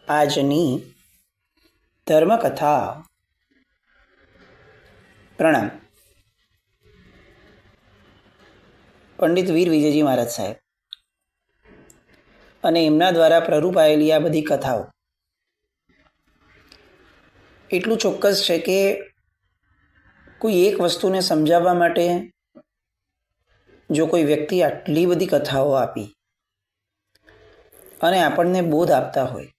આજની ધર્મકથા. પ્રણામ. પંડિત વીર વિજયજી મહારાજ સાહેબ અને એમના દ્વારા પ્રરૂપાયેલી આ બધી કથાઓ એટલું ચોક્કસ છે કે કોઈ એક વસ્તુને સમજાવવા માટે જો કોઈ વ્યક્તિ આટલી બધી કથાઓ આપી અને આપણને બોધ આપતા હોય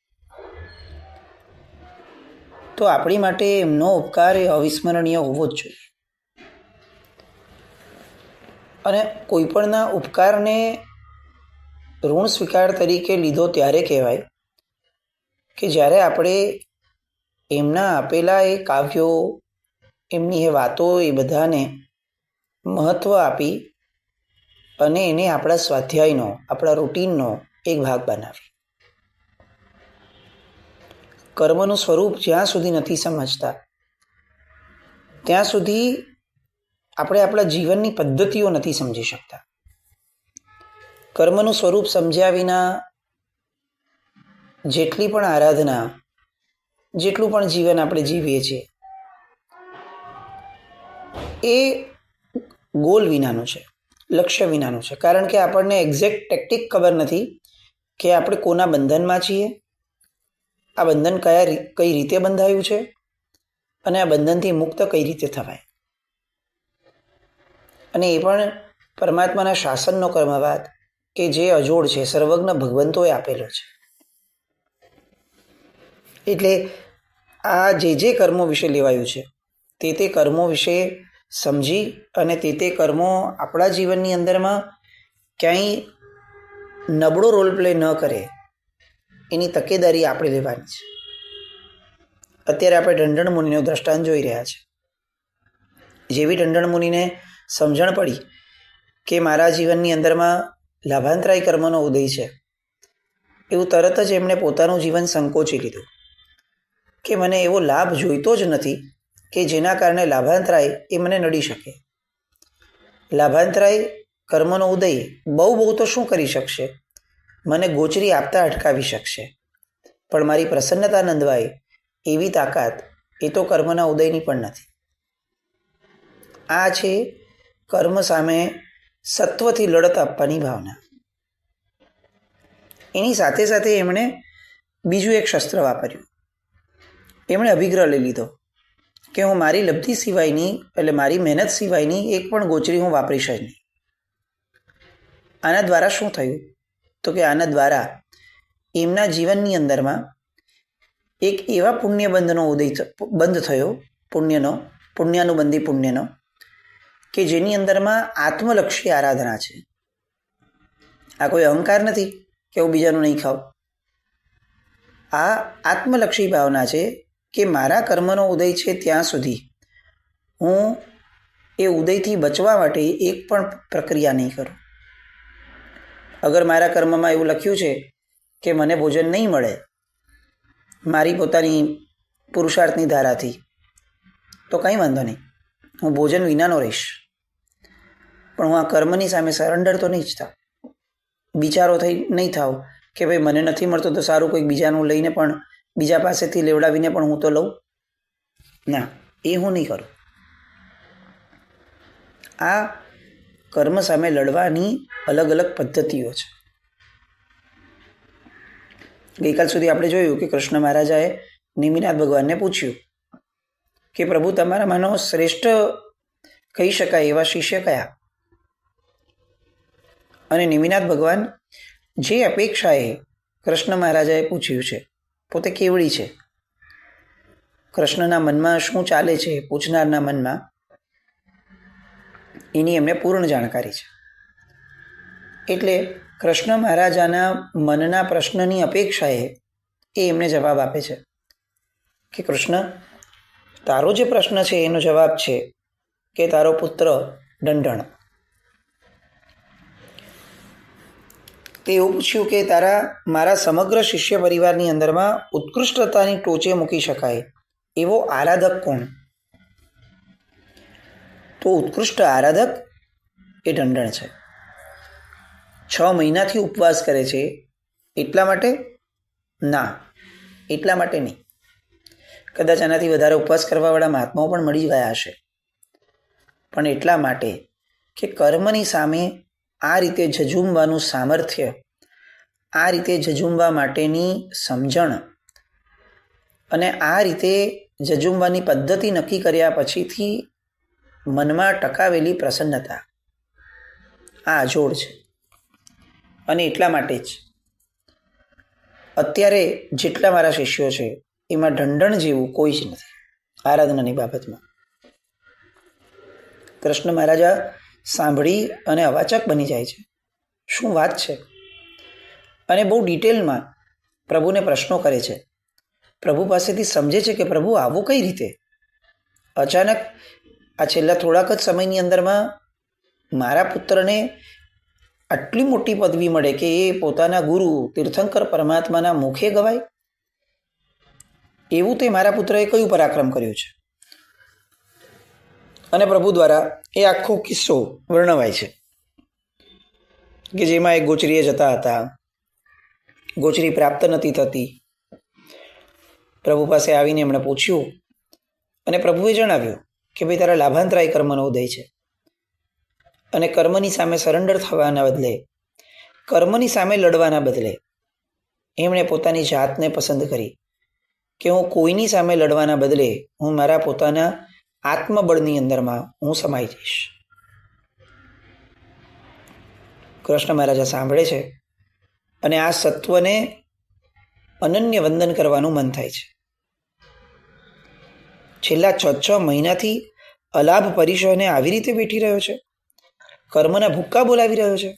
તો આપણી માટે એમનો ઉપકાર એ અવિસ્મરણીય હોવો જ જોઈએ. અને કોઈપણના ઉપકારને ઋણ સ્વીકાર તરીકે લીધો ત્યારે કહેવાય કે જ્યારે આપણે એમના આપેલા એ કાવ્યો, એમની એ વાતો, એ બધાને મહત્ત્વ આપી અને એને આપણા સ્વાધ્યાયનો, આપણા રૂટીનનો એક ભાગ બનાવી. કર્મનું સ્વરૂપ જ્યાં સુધી નથી સમજતા ત્યાં સુધી આપણે આપણા જીવનની પદ્ધતિઓ નથી સમજી શકતા. કર્મનું સ્વરૂપ સમજ્યા વિના જેટલી પણ આરાધના, જેટલું પણ જીવન આપણે જીવીએ છીએ એ ગોલ વિનાનું છે, લક્ષ્ય વિનાનું છે. કારણ કે આપણને એક્ઝેક્ટ ટેક્ટિક ખબર નથી કે આપણે કોના બંધનમાં છીએ, આ બંધન કઈ રીતે બંધાયું છે અને આ બંધનથી મુક્ત કઈ રીતે થવાય. અને એ પણ પરમાત્માના શાસનનો કર્મવાદ કે જે અજોડ છે, સર્વજ્ઞ ભગવંતોએ આપેલો છે. એટલે આ જે કર્મો વિશે લેવાયું છે તે કર્મો વિશે સમજી અને તે કર્મો આપણા જીવનની અંદરમાં ક્યાંય નબળો રોલ પ્લે ન કરે એની તકેદારી આપણે લેવાની છે. અત્યારે આપણે ઢંઢણ મુનિનો દ્રષ્ટાંત જોઈ રહ્યા છે. જેવી ઢંઢણ મુનિને સમજણ પડી કે મારા જીવનની અંદરમાં લાભાંતરાય કર્મનો ઉદય છે, એવું તરત જ એમણે પોતાનું જીવન સંકોચી લીધું કે મને એવો લાભ જોઈતો જ નથી કે જેના કારણે લાભાંતરાય એ મને નડી શકે. લાભાંતરાય કર્મનો ઉદય બહુ તો શું કરી શકશે, મને ગોચરી આપતા અટકાવી શકશે, પણ મારી પ્રસન્નતા નંદવાય એવી તાકાત એ તો કર્મના ઉદયની પણ નથી. આ છે કર્મ સામે સત્વથી લડત આપવાની ભાવના. એની સાથે સાથે એમણે બીજું એક શસ્ત્ર વાપર્યું. એમણે અભિગ્રહ લઈ લીધો કે હું મારી લબ્ધિ સિવાયની, એટલે મારી મહેનત સિવાયની એક પણ ગોચરી હું વાપરીશ જ નહીં. આના દ્વારા શું થયું તો કે આના દ્વારા એમના જીવનની અંદરમાં એક એવા પુણ્યબંધનો બંધ થયો, પુણ્યાનુબંધી પુણ્યનો, કે જેની અંદરમાં આત્મલક્ષી આરાધના છે. આ કોઈ અહંકાર નથી કે હું બીજાનું નહીં ખાઉં. આ આત્મલક્ષી ભાવના છે કે મારા કર્મનો ઉદય છે ત્યાં સુધી હું એ ઉદયથી બચવા માટે એક પણ પ્રક્રિયા નહીં કરું. અગર મારા કર્મમાં એવું લખ્યું છે કે મને ભોજન નહીં મળે મારી પોતાની પુરુષાર્થની ધારાથી, તો કંઈ વાંધો નહીં, હું ભોજન વિનાનો રહીશ, પણ હું આ કર્મની સામે સરેન્ડર તો નહીં જ થાવ. બિચારો થઈ નહીં થાવ કે ભાઈ મને નથી મળતો તો સારું, કોઈક બીજાનું લઈને પણ, બીજા પાસેથી લેવડાવીને પણ હું તો લઉં. ના, એ હું નહીં કરું. આ કર્મ સામે લડવાની અલગ અલગ પદ્ધતિઓ છે. ગઈકાલ સુધી આપણે જોયું કે કૃષ્ણ મહારાજાએ નેમિનાથ ભગવાનને પૂછ્યું કે પ્રભુ તમારામાંનો શ્રેષ્ઠ કહી શકાય એવા શિષ્ય કયા? અને નેમિનાથ ભગવાન જે અપેક્ષાએ કૃષ્ણ મહારાજાએ પૂછ્યું છે, પોતે કેવડી છે, કૃષ્ણના મનમાં શું ચાલે છે પૂછનારના મનમાં, એની એમને પૂર્ણ જાણકારી છે. એટલે કૃષ્ણ મહારાજાના મનના પ્રશ્નની અપેક્ષાએ એ એમને જવાબ આપે છે કે કૃષ્ણ, તારો જે પ્રશ્ન છે એનો જવાબ છે કે તારો પુત્ર ઢંઢણ. તે એવું પૂછ્યું કે મારા સમગ્ર શિષ્ય પરિવારની અંદરમાં ઉત્કૃષ્ટતાની ટોચે મૂકી શકાય એવો આરાધક કોણ? તો ઉત્કૃષ્ટ આરાધક એ ઢંઢણ છે. 6 મહિનાથી ઉપવાસ કરે છે એટલા માટે ના, એટલા માટે નહીં. કદાચ આનાથી વધારે ઉપવાસ કરવાવાળા મહાત્માઓ પણ મળી ગયા હશે, પણ એટલા માટે કે કર્મની સામે આ રીતે ઝઝૂમવાનું સામર્થ્ય, આ રીતે ઝઝૂમવા માટેની સમજણ અને આ રીતે ઝઝૂમવાની પદ્ધતિ નક્કી કર્યા પછીથી મનમાં ટકાવેલી પ્રસન્નતા આ અજોડ છે. અને એટલા માટે જ અત્યારે જેટલા મારા શિષ્યો છે એમાં ઢંઢણ જેવું કોઈ જ નથી આરાધનાની બાબતમાં. કૃષ્ણ મહારાજા સાંભળી અને અવાચક બની જાય છે, શું વાત છે? અને બહુ ડિટેલમાં પ્રભુને પ્રશ્નો કરે છે, પ્રભુ પાસેથી સમજે છે કે પ્રભુ આવું કઈ રીતે? અચાનક આ છેલ્લા થોડાક જ સમયની અંદરમાં મારા પુત્રને આટલી મોટી પદવી મળે કે એ પોતાના ગુરુ તીર્થંકર પરમાત્માના મુખે ગવાય, એવું તે મારા પુત્રએ કયું પરાક્રમ કર્યું છે? અને પ્રભુ દ્વારા એ આખો કિસ્સો વર્ણવાય છે કે જેમાં એક ગોચરીએ જતા હતા, ગોચરી પ્રાપ્ત નથી થતી. પ્રભુ પાસે આવીને એમણે પૂછ્યું અને પ્રભુએ જણાવ્યું કે ભાઈ તારા લાભાંતરાય કર્મનો ઉદય છે અને કર્મની સામે સરેન્ડર થવાના બદલે, કર્મની સામે લડવાના બદલે એમણે પોતાની જાતને પસંદ કરી કે હું કોઈની સામે લડવાના બદલે હું મારા પોતાના આત્મબળની અંદરમાં હું સમાઈ જઈશ. કૃષ્ણ મહારાજા સાંભળે છે અને આ સત્વને અનન્ય વંદન કરવાનું મન થાય છે. છેલ્લા 6 મહિનાથી અલાભ પરિસરને આવી રીતે બેઠી રહ્યો છે, કર્મના ભૂક્કા બોલાવી રહ્યો છે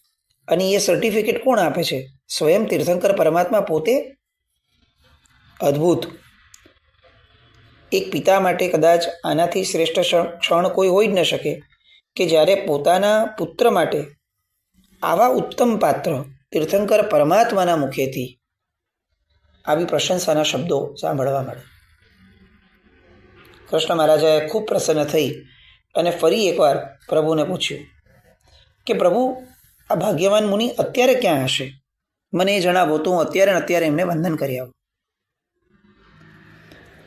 અને એ સર્ટિફિકેટ કોણ આપે છે? સ્વયં તીર્થંકર પરમાત્મા પોતે. અદ્ભુત. એક પિતા માટે કદાચ આનાથી શ્રેષ્ઠ ક્ષણ કોઈ હોઈ જ ન શકે કે જ્યારે પોતાના પુત્ર માટે આવા ઉત્તમ પાત્ર તીર્થંકર પરમાત્માના મુખેથી આવી પ્રશંસાના શબ્દો સાંભળવા મળે. કૃષ્ણ મહારાજાએ ખૂબ પ્રસન્ન થઈ અને ફરી એકવાર પ્રભુને પૂછ્યું કે પ્રભુ, આ ભાગ્યવાન મુનિ અત્યારે ક્યાં હશે? મને એ જણાવો તો હું અત્યારે ને અત્યારે એમને વંદન કરી આવું.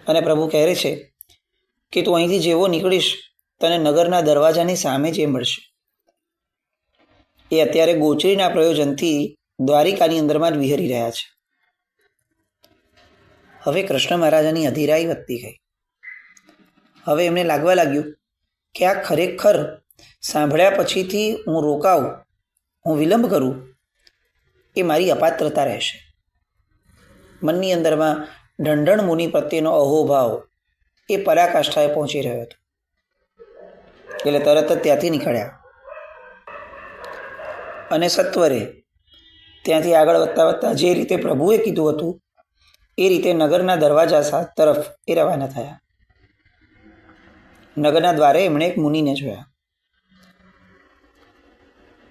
અને પ્રભુ કહે છે કે તું અહીંથી જેવો નીકળીશ તને નગરના દરવાજાની સામે જ એ મળશે. એ અત્યારે ગોચરીના પ્રયોજનથી દ્વારિકાની અંદરમાં જ વિહરી રહ્યા છે. હવે કૃષ્ણ મહારાજાની અધીરાઈ વધતી ગઈ. હવે એમને લાગવા લાગ્યું કે આ ખરેખર સાંભળ્યા પછીથી હું રોકાઉં, હું વિલંબ કરું, એ મારી અપાત્રતા રહેશે. મનની અંદરમાં ઢંઢણ મુનિ પ્રત્યેનો અહોભાવ એ પરાકાષ્ઠાએ પહોંચી રહ્યો હતો. એટલે તરત જ ત્યાંથી નીકળ્યા અને સત્વરે ત્યાંથી આગળ વધતા વધતા જે રીતે પ્રભુએ કીધું હતું એ રીતે નગરના દરવાજા તરફ એ રવાના થયા. નગરના દ્વારે એમણે એક મુનિને જોયા,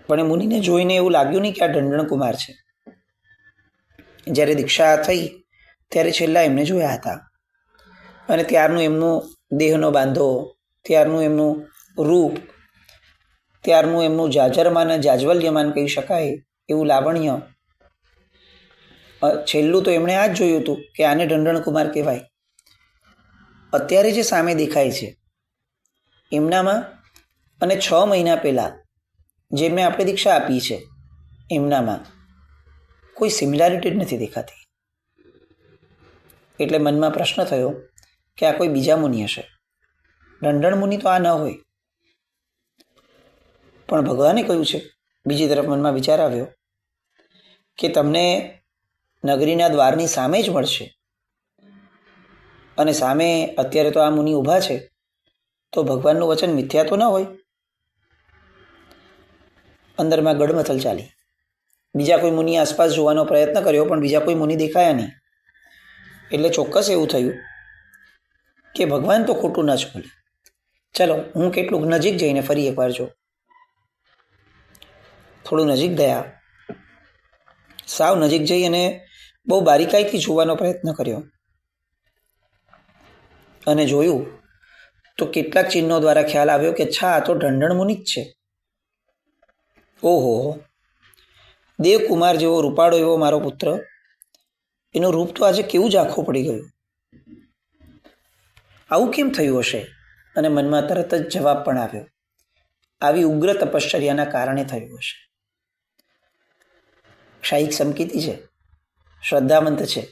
પણ એ મુનિને જોઈને એવું લાગ્યું નહીં કે આ ઢંઢણ કુમાર છે. જ્યારે દીક્ષા થઈ ત્યારે છેલ્લા એમને જોયા હતા અને ત્યારનું એમનું દેહનો બાંધો, ત્યારનું એમનું રૂપ, ત્યારનું એમનું જાજરમાન જાજવલ્યમાન કહી શકાય એવું લાવણ્ય, છેલ્લું તો એમણે આ જ જોયું હતું કે આને ઢંઢણ કુમાર કહેવાય. અત્યારે જે સામે દેખાય છે એમનામાં અને 6 મહિના પહેલાં જેમને આપણે દીક્ષા આપી છે એમનામાં કોઈ સિમિલારિટી જ નથી દેખાતી. એટલે મનમાં પ્રશ્ન થયો કે આ કોઈ બીજા મુનિ હશે, ઢંઢણ મુનિ તો આ ન હોય. પણ ભગવાને કહ્યું છે, બીજી તરફ મનમાં વિચાર આવ્યો કે તમને નગરીના દ્વારની સામે જ મળશે અને સામે અત્યારે તો આ મુનિ ઊભા છે, તો ભગવાનનું વચન મિથ્યા તો ન હોય. અંદરમાં ગડમથલ ચાલી. બીજા કોઈ મુનિ આસપાસ જોવાનો પ્રયત્ન કર્યો પણ બીજા કોઈ મુનિ દેખાયા નહીં. એટલે ચોક્કસ એવું થયું કે ભગવાન તો ખોટું ન જ બોલે. ચલો હું કેટલુંક નજીક જઈને ફરી એકવાર જો. થોડું નજીક ગયા, સાવ નજીક જઈ અને બહુ બારીકાઈથી જોવાનો પ્રયત્ન કર્યો અને જોયું તો કેટલાક ચિહ્નો દ્વારા ખ્યાલ આવ્યો કે છા આ તો ઢંઢણ મુનિ જ છે. ઓહો, દેવકુમાર જેવો રૂપાળો એવો મારો પુત્ર એનું રૂપ તો આજે કેવું જ આખું પડી ગયું. આવું કેમ થયું હશે? અને મનમાં તરત જ જવાબ પણ આવ્યો, આવી ઉગ્ર તપશ્ચર્યાના કારણે થયું હશે. શાહીક સમકીતી છે, શ્રદ્ધાવંત છે,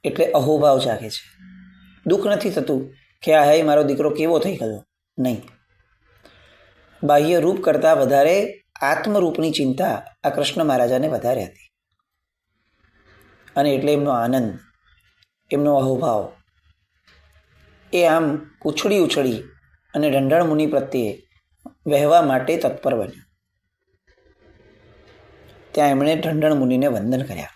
એટલે અહોભાવ જાગે છે. દુઃખ નથી થતું કે આ હે મારો દીકરો કેવો થઈ ગયો. નહીં, બાહ્ય રૂપ કરતાં વધારે આત્મરૂપની ચિંતા આ કૃષ્ણ મહારાજાને વધારે હતી. અને એટલે એમનો આનંદ, એમનો અહોભાવ એ આમ ઉછળી ઉછળી અને ઢંઢાણ મુનિ પ્રત્યે વહેવા માટે તત્પર બન્યો. ત્યાં એમણે ઢંઢાણ મુનિને વંદન કર્યા.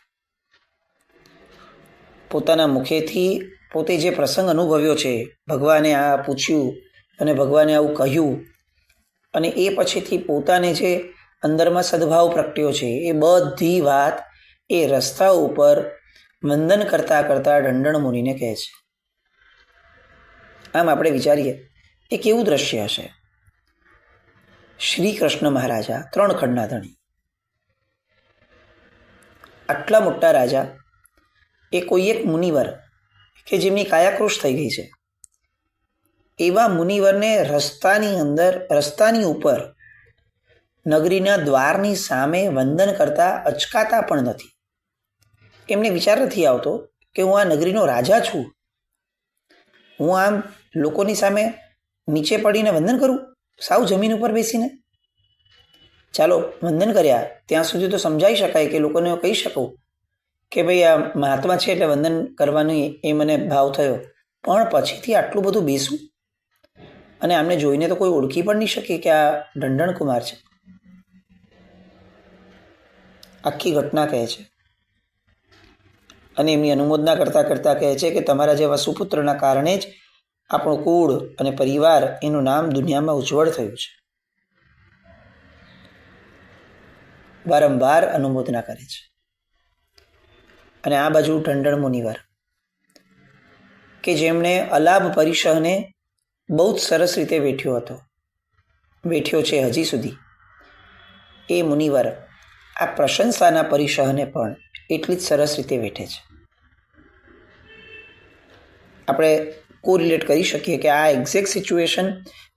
પોતાના મુખેથી પોતે જે પ્રસંગ અનુભવ્યો છે, ભગવાને આ પૂછ્યું અને ભગવાને આવું કહ્યું, અને એ પછીથી પોતાને જે અંદરમાં સદભાવ પ્રગટ્યો છે, એ બધી વાત એ રસ્તા ઉપર વંદન કરતાં કરતાં ઢંઢાણ મુનિને કહે છે. આમ આપણે વિચારીએ એ કેવું દ્રશ્ય હશે. શ્રી કૃષ્ણ મહારાજા 3 ખંડના ધણી, આટલા મોટા રાજા, એ કોઈ એક મુનિવર કે જેમની કાયાકૃષ થઈ ગઈ છે, એવા મુનિવરને રસ્તાની ઉપર નગરીના દ્વારની સામે વંદન કરતા અચકાતા પણ નથી. એમને વિચાર નથી આવતો કે હું આ નગરીનો રાજા છું, હું આમ લોકોની સામે નીચે પડીને વંદન કરું, સાવ જમીન ઉપર બેસીને. ચાલો વંદન કર્યા ત્યાં સુધી તો સમજાઈ શકાય કે લોકોને કહી શકું કે ભાઈ આ મહાત્મા છે એટલે વંદન કરવાનું એ મને ભાવ થયો, પણ પછીથી આટલું બધું બેસું અને આમને જોઈને તો કોઈ ઓળખી પણ નહીં શકે કે આ ઢંઢાણ કુમાર છે. આખી ઘટના કહે છે અને એમની અનુમોદના કરતાં કરતાં કહે છે કે તમારા જેવા સુપુત્રના કારણે જ આપણું કુળ અને પરિવાર, એનું નામ દુનિયામાં ઉજ્જવળ થયું છે. વારંવાર અનુમોદના કરે છે. અને આ બાજુ ઢંઢાણ મુનિવર કે જેમણે અલાભ પરિશહને બહુ જ સરસ રીતે વેઠ્યો છે હજી સુધી, એ મુનિવર આ પ્રશંસાના પરિશહને પણ એટલી જ સરસ રીતે વેઠે છે. આપણે કોરિલેટ કરી શકીએ કે આ એક્ઝેક્ટ સિચ્યુએશન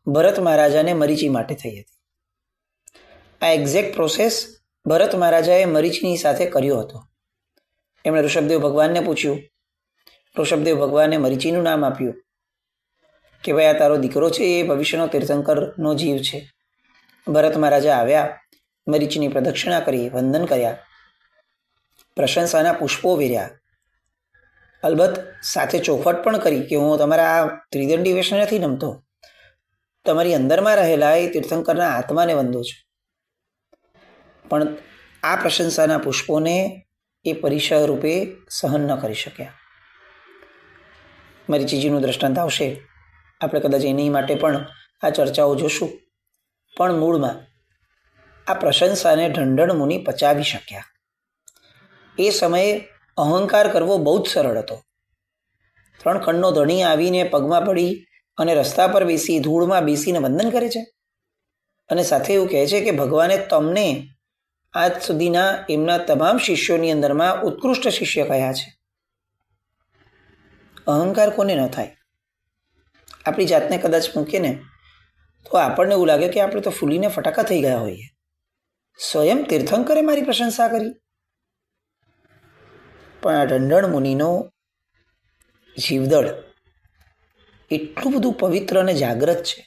ભરત મહારાજાને મરીચી માટે થઈ હતી. આ એક્ઝેક્ટ પ્રોસેસ ભરત મહારાજાએ મરીચીની સાથે કર્યો હતો. એમણે ઋષભદેવ ભગવાનને પૂછ્યું, ઋષભદેવ ભગવાને મરીચીનું નામ આપ્યું કે ભાઈ આ તારો દીકરો છે, એ ભવિષ્યનો તીર્થંકરનો જીવ છે. ભરત મહારાજા આવ્યા, મરીચીની પ્રદક્ષિણા કરી, વંદન કર્યા, પ્રશંસાના પુષ્પો વેર્યા, અલબત્ત સાથે ચોખવટ પણ કરી કે હું તમારા આ ત્રિદંડી વેશ નથી નમતો, તમારી અંદરમાં રહેલા એ તીર્થંકરના આત્માને વંદું છું. પણ આ પ્રશંસાના પુષ્પોને એ પરિસહ રૂપે સહન ન કરી શક્યા. મરીચીજીનું દ્રષ્ટાંત આવશે, આપણે કદાચ એની માટે પણ આ ચર્ચાઓ જોશું. પણ મૂળમાં આ પ્રશંસાને ઢંઢાણ મુનિ પચાવી શક્યા. એ સમયે અહંકાર કરવો બહુ જ સરળ હતો. 3 ખંડનો ધણી આવીને પગમાં પડી અને રસ્તા પર બેસી ધૂળમાં બેસીને વંદન કરે છે, અને સાથે એવું કહે છે કે ભગવાને તમને આજ સુધીના એમના તમામ શિષ્યોની અંદરમાં ઉત્કૃષ્ટ શિષ્ય કહ્યા છે. અહંકાર કોને ન થાય? આપણી જાતને કદાચ મૂકીએ ને તો આપણને એવું લાગે કે આપણે તો ફૂલીને ફટાકા થઈ ગયા હોઈએ. સ્વયં તીર્થંકરે મારી પ્રશંસા કરી. પણ આ ઢંઢાણ મુનિનો જીવદળ એટલું બધું પવિત્ર અને જાગ્રત છે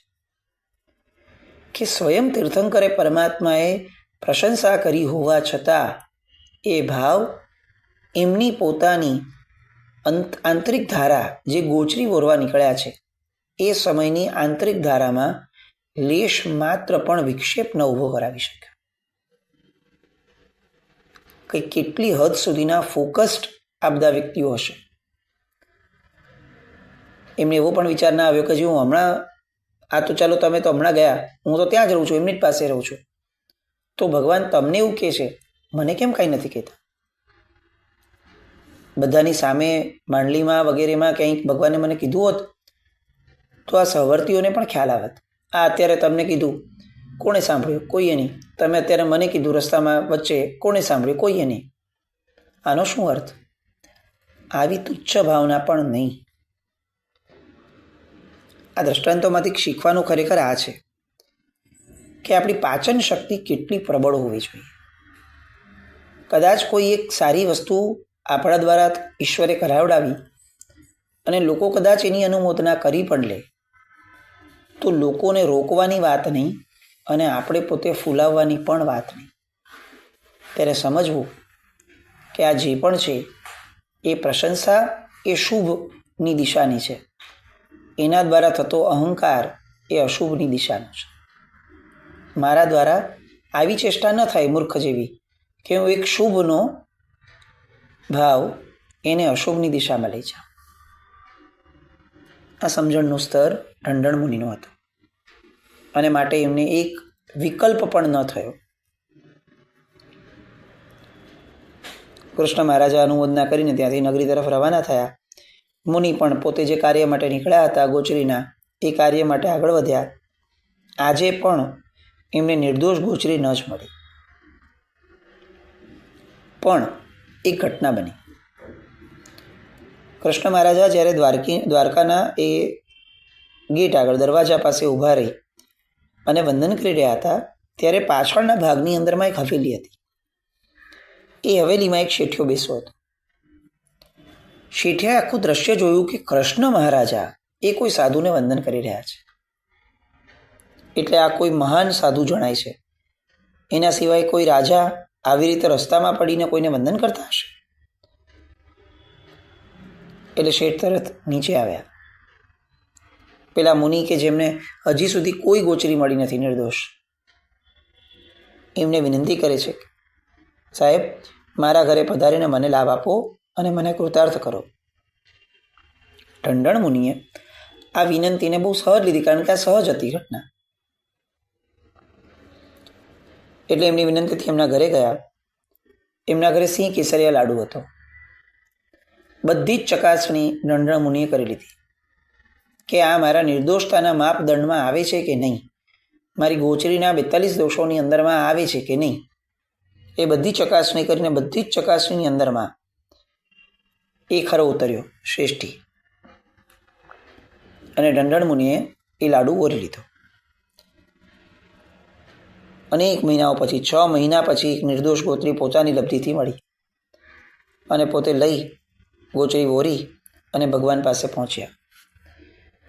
કે સ્વયં તીર્થંકરે પરમાત્માએ પ્રશંસા કરી હોવા છતાં એ ભાવ એમની પોતાની આંતરિક ધારા જે ગોચરી વોરવા નીકળ્યા છે, એ સમયની આંતરિક ધારામાં લેશ માત્ર પણ વિક્ષેપ ન ઊભો કરાવી શક્યો. કંઈ કેટલી હદ સુધીના ફોકસ્ડ આ બધા વ્યક્તિઓ હશે. એમને એવો પણ વિચાર ના આવ્યો કે જો હું હમણાં આ તો ચાલો તમે તો હમણાં ગયા, હું તો ત્યાં જ રહું છું, એમની જ પાસે રહું છું, તો ભગવાન તમને એવું કહે છે, મને કેમ કાંઈ નથી કહેતા? બધાની સામે માંડલીમાં વગેરેમાં કંઈક ભગવાને મને કીધું હોત તો આ સહવર્તીઓને પણ ખ્યાલ આવત. આ અત્યારે તમને કીધું, કોણે સાંભળ્યું? કોઈએ નહીં. તમે અત્યારે મને કીધું રસ્તામાં વચ્ચે, કોણે સાંભળ્યું? કોઈએ નહીં. આનો શું અર્થ? આવી તુચ્છ ભાવના પણ નહીં. આ દ્રષ્ટાંતોમાંથી શીખવાનું ખરેખર આ છે કે આપણી પાચન શક્તિ કેટલી પ્રબળ હોવી જોઈએ. કદાચ કોઈ એક સારી વસ્તુ આપણા દ્વારા ઈશ્વરે કરાવડાવી અને લોકો કદાચ એની અનુમોદના કરી પણ લે, તો લોકોને રોકવાની વાત નહીં અને આપણે પોતે ફૂલાવવાની પણ વાત નહીં. ત્યારે સમજવું કે આ જે પણ છે એ પ્રશંસા એ શુભની દિશાની છે, એના દ્વારા થતો અહંકાર એ અશુભની દિશાનો છે. મારા દ્વારા આવી ચેષ્ટા ન થાય મૂર્ખ જેવી કે હું એક શુભનો ભાવ એને અશુભની દિશામાં લઈ જાઉં. આ સમજણનું સ્તર ઢંઢણ મુનિનો હતો અને માટે એમને એક વિકલ્પ પણ ન થયો. કૃષ્ણ મહારાજા અનુમોદના કરીને ત્યાંથી નગરી તરફ રવાના થયા. મુનિ પણ પોતે જે કાર્ય માટે નીકળ્યા હતા ગોચરીના, એ કાર્ય માટે આગળ વધ્યા. આજે પણ એમને નિર્દોષ ગોચરી ન જ મળી. પણ એક ઘટના બની. કૃષ્ણ મહારાજા જ્યારે દ્વારકાના એ ગેટ આગળ દરવાજા પાસે ઊભા રહી અને વંદન કરી રહ્યા હતા, ત્યારે પાછળના ભાગની અંદરમાં એક હવેલી હતી. એ હવેલીમાં એક શેઠિયો બેસવો હતો. શેઠિયાએ આખું દ્રશ્ય જોયું કે કૃષ્ણ મહારાજા એ કોઈ સાધુને વંદન કરી રહ્યા છે. એટલે આ કોઈ મહાન સાધુ જણાય છે. એના સિવાય કોઈ રાજા આવી રીતે રસ્તામાં પડીને કોઈને વંદન કરતા હશે? એટલે શેઠ તરત નીચે આવ્યા. પેલા મુનિ કે જેમને હજી સુધી કોઈ ગોચરી મળી નથી, નિર્દોષ, એમને વિનંતી કરે છે, સાહેબ મારા ઘરે પધારીને મને લાભ આપો અને મને કૃતાર્થ કરો. ઢંઢણ મુનિએ આ વિનંતીને બહુ સહજ લીધી, કારણ કે આ સહજ હતી ઘટના. એટલે એમની વિનંતીથી એમના ઘરે ગયા. એમના ઘરે સિંહ કેસરિયા લાડુ હતો. બધી જ ચકાસણી ઢંઢણ મુનિએ કરી લીધી કે આ મારા નિર્દોષતાના માપદંડમાં આવે છે કે નહીં, મારી ગોચરીના 42 દોષોની અંદરમાં આવે છે કે નહીં. એ બધી ચકાસણી કરીને બધી જ ચકાસણીની અંદરમાં એ ખરો ઉતર્યો શ્રેષ્ઠી. અને ઢંઢણ મુનિએ એ લાડુ ઓરી લીધો. અનેક મહિનાઓ પછી, 6 મહિના પછી એક નિર્દોષ ગોત્રી પોતાની લબ્ધિથી મળી અને પોતે લઈ ગોચરી ઓરી અને ભગવાન પાસે પહોંચ્યા.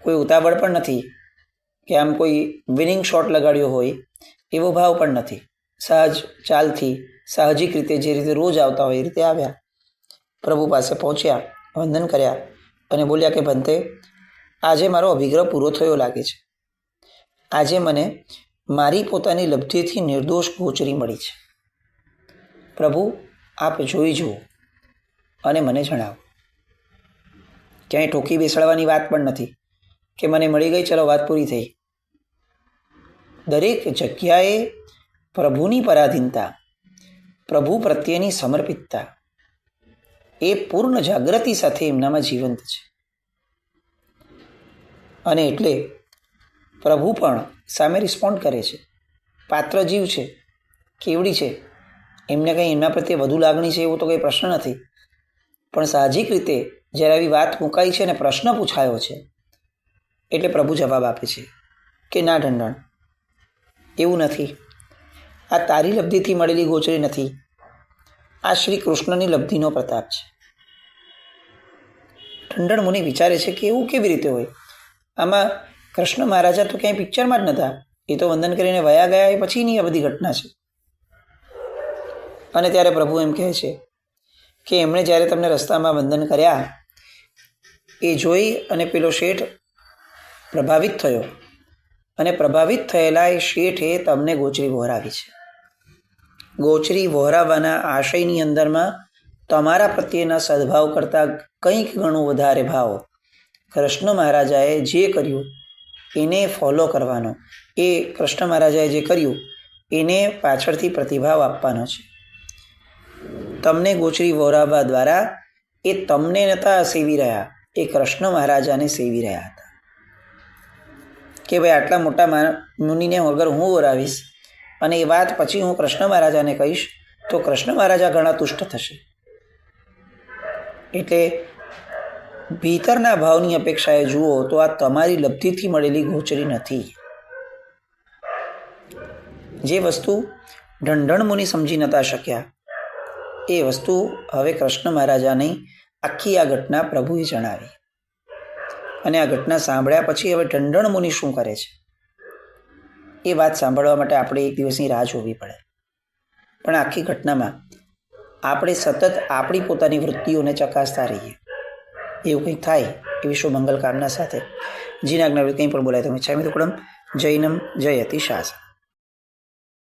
કોઈ ઉતાવળ પણ નથી કે આમ કોઈ વિનિંગ શોટ લગાડ્યો હોય એવો ભાવ પણ નથી. સહજ ચાલથી, સાહજિક રીતે જે રીતે રોજ આવતા હોય એ રીતે આવ્યા. પ્રભુ પાસે પહોંચ્યા, વંદન કર્યા અને બોલ્યા કે ભંતે, આજે મારો અભિગ્રહ પૂરો થયો લાગે છે. આજે મને મારી પોતાની લબ્ધિથી નિર્દોષ ગોચરી મળી છે. પ્રભુ આપ જોઈ જુઓ અને મને જણાવો. ક્યાંય ઠોકી બેસાડવાની વાત પણ નથી કે મને મળી ગઈ, ચલો વાત પૂરી થઈ. દરેક જગ્યાએ પ્રભુની પરાધીનતા, પ્રભુ પ્રત્યેની સમર્પિતતા એ પૂર્ણ જાગૃતિ સાથે એમનામાં જીવંત છે. અને એટલે પ્રભુ પણ સામે રિસ્પોન્ડ કરે છે. પાત્ર જીવ છે, કેવડી છે, એમને કંઈ એમના પ્રત્યે વધુ લાગણી છે એવો તો કંઈ પ્રશ્ન નથી. પણ સાહજિક રીતે જ્યારે આવી વાત મુકાઈ છે અને પ્રશ્ન પૂછાયો છે એટલે પ્રભુ જવાબ આપે છે કે ના ઢંઢણ, એવું નથી. આ તારી લબ્ધિથી મળેલી ગોચરી નથી, આ શ્રી કૃષ્ણની લબ્ધિનો પ્રતાપ છે. ઢંઢણ મુનિ વિચારે છે કે એવું કેવી રીતે હોય? આમાં કૃષ્ણ મહારાજા તો ક્યાંય પિક્ચરમાં જ નહોતા, એ તો વંદન કરીને વયા ગયા એ પછીની આ બધી ઘટના છે. અને ત્યારે પ્રભુ એમ કહે છે કે એમણે જ્યારે તમને રસ્તામાં વંદન કર્યા એ જોઈ અને પેલો શેઠ પ્રભાવિત થયો અને પ્રભાવિત થયેલા એ શેઠે તમને ગોચરી વહોરાવી છે. ગોચરી વહોરાવાના આશયની અંદરમાં તમારા પ્રત્યેના સદભાવ કરતાં કંઈક ઘણું વધારે ભાવ કૃષ્ણ મહારાજાએ જે કર્યું એને ફોલો કરવાનો, એ કૃષ્ણ મહારાજાએ જે કર્યું એને પાછળથી પ્રતિભાવ આપવાનો છે. તમને ગોચરી વહોરાવવા દ્વારા એ તમને નહોતા સેવી રહ્યા, એ કૃષ્ણ મહારાજાને સેવી રહ્યા હતા. કે ભાઈ આટલા મોટા મુનિને અગર હું વહોરાવીશ અને એ વાત પછી હું કૃષ્ણ મહારાજાને કહીશ તો કૃષ્ણ મહારાજા ઘણા તુષ્ટ થશે. એટલે ભીતરના ભાવની અપેક્ષાએ જુઓ તો આ તમારી લબ્ધિથી મળેલી ગોચરી નથી. જે વસ્તુ ઢંઢણ મુનિ સમજી નતા શક્યા એ વસ્તુ હવે કૃષ્ણ મહારાજાની આખી આ ઘટના પ્રભુએ જણાવી. અને આ ઘટના સાંભળ્યા પછી હવે ઢંઢણ મુનિ શું કરે છે એ વાત સાંભળવા માટે આપણે એક દિવસની રાહ જોવી પડે. પણ આખી ઘટનામાં આપણે સતત આપણી પોતાની વૃત્તિઓને ચકાસતા રહીએ. એવું કંઈક થાય એ વિશ્વ મંગલ કામના સાથે જીનાજ્ઞા કંઈ પણ બોલાય તમે છામી ટુકડમ જૈનમ જયતિ શાસન.